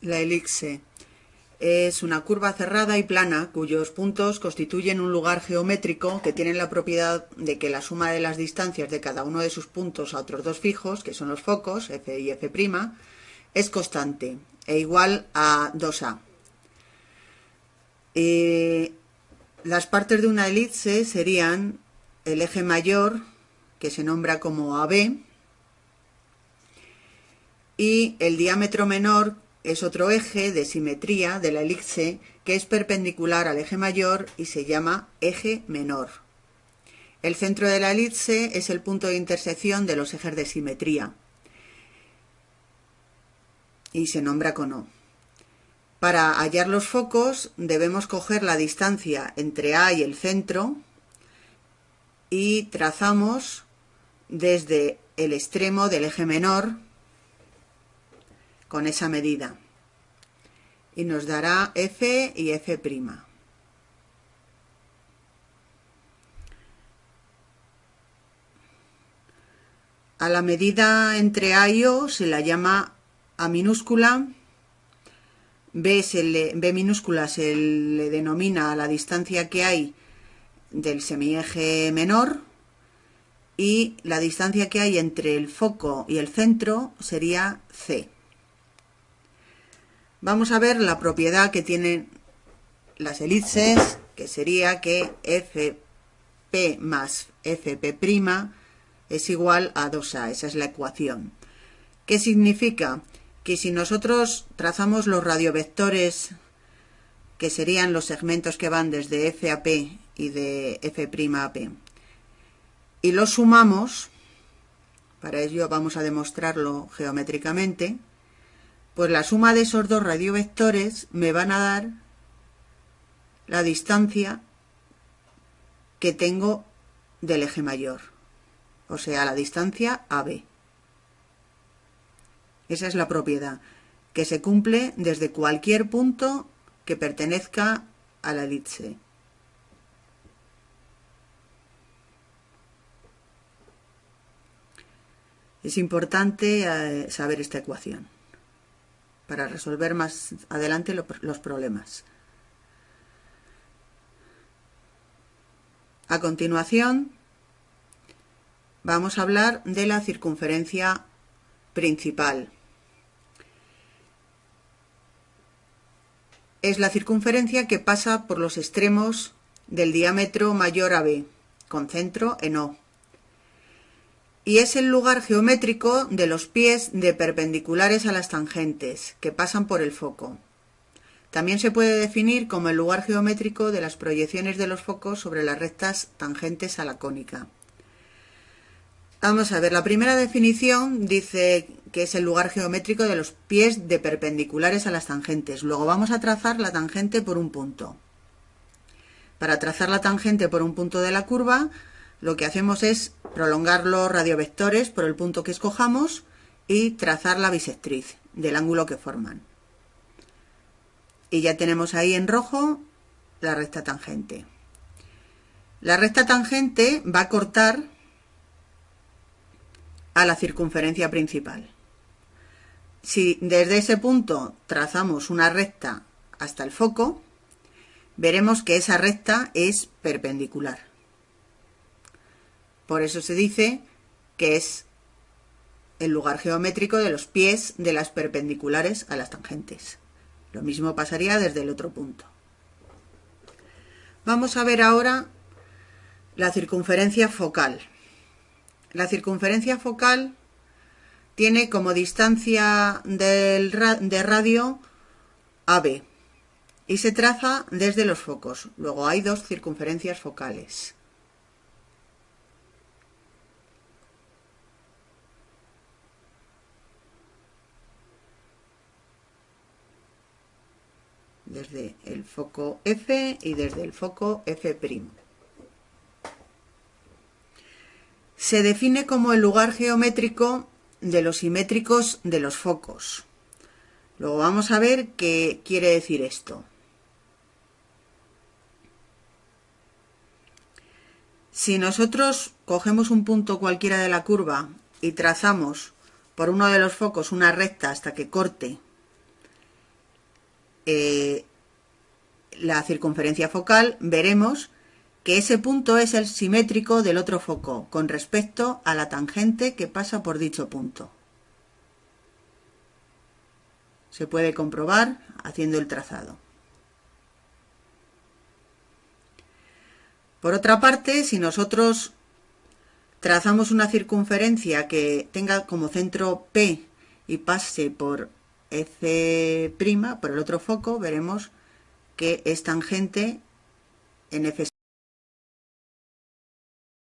La elipse es una curva cerrada y plana cuyos puntos constituyen un lugar geométrico que tiene la propiedad de que la suma de las distancias de cada uno de sus puntos a otros dos fijos, que son los focos, F y F', es constante e igual a 2A. Las partes de una elipse serían el eje mayor, que se nombra como AB, y el diámetro menor es otro eje de simetría de la elipse que es perpendicular al eje mayor y se llama eje menor. El centro de la elipse es el punto de intersección de los ejes de simetría y se nombra con O. Para hallar los focos debemos coger la distancia entre A y el centro y trazamos desde el extremo del eje menor con esa medida y nos dará F y F'. A la medida entre A y O se la llama A minúscula, B minúscula se le denomina a la distancia que hay del semieje menor y la distancia que hay entre el foco y el centro sería C. Vamos a ver la propiedad que tienen las elipses, que sería que Fp más Fp' es igual a 2A. Esa es la ecuación. ¿Qué significa? Que si nosotros trazamos los radiovectores, que serían los segmentos que van desde F a P y de F' a P, y los sumamos, para ello vamos a demostrarlo geométricamente, pues la suma de esos dos radiovectores me van a dar la distancia que tengo del eje mayor, o sea, la distancia AB. Esa es la propiedad, que se cumple desde cualquier punto que pertenezca a la elipse. Es importante saber esta ecuación para resolver más adelante los problemas. A continuación, vamos a hablar de la circunferencia principal. Es la circunferencia que pasa por los extremos del diámetro mayor AB, con centro en O. Y es el lugar geométrico de los pies de perpendiculares a las tangentes, que pasan por el foco. También se puede definir como el lugar geométrico de las proyecciones de los focos sobre las rectas tangentes a la cónica. Vamos a ver, la primera definición dice que es el lugar geométrico de los pies de perpendiculares a las tangentes. Luego vamos a trazar la tangente por un punto. Para trazar la tangente por un punto de la curva, lo que hacemos es prolongar los radiovectores por el punto que escojamos y trazar la bisectriz del ángulo que forman. Y ya tenemos ahí en rojo la recta tangente. La recta tangente va a cortar a la circunferencia principal. Si desde ese punto trazamos una recta hasta el foco, veremos que esa recta es perpendicular. Por eso se dice que es el lugar geométrico de los pies de las perpendiculares a las tangentes. Lo mismo pasaría desde el otro punto. Vamos a ver ahora la circunferencia focal. La circunferencia focal tiene como distancia de radio AB y se traza desde los focos. Luego hay dos circunferencias focales. Desde el foco F y desde el foco F'. Se define como el lugar geométrico de los simétricos de los focos. Luego vamos a ver qué quiere decir esto. Si nosotros cogemos un punto cualquiera de la curva y trazamos por uno de los focos una recta hasta que corte la circunferencia focal, veremos que ese punto es el simétrico del otro foco con respecto a la tangente que pasa por dicho punto. Se puede comprobar haciendo el trazado. Por otra parte, si nosotros trazamos una circunferencia que tenga como centro P y pase por F', por el otro foco, veremos que es tangente en F'.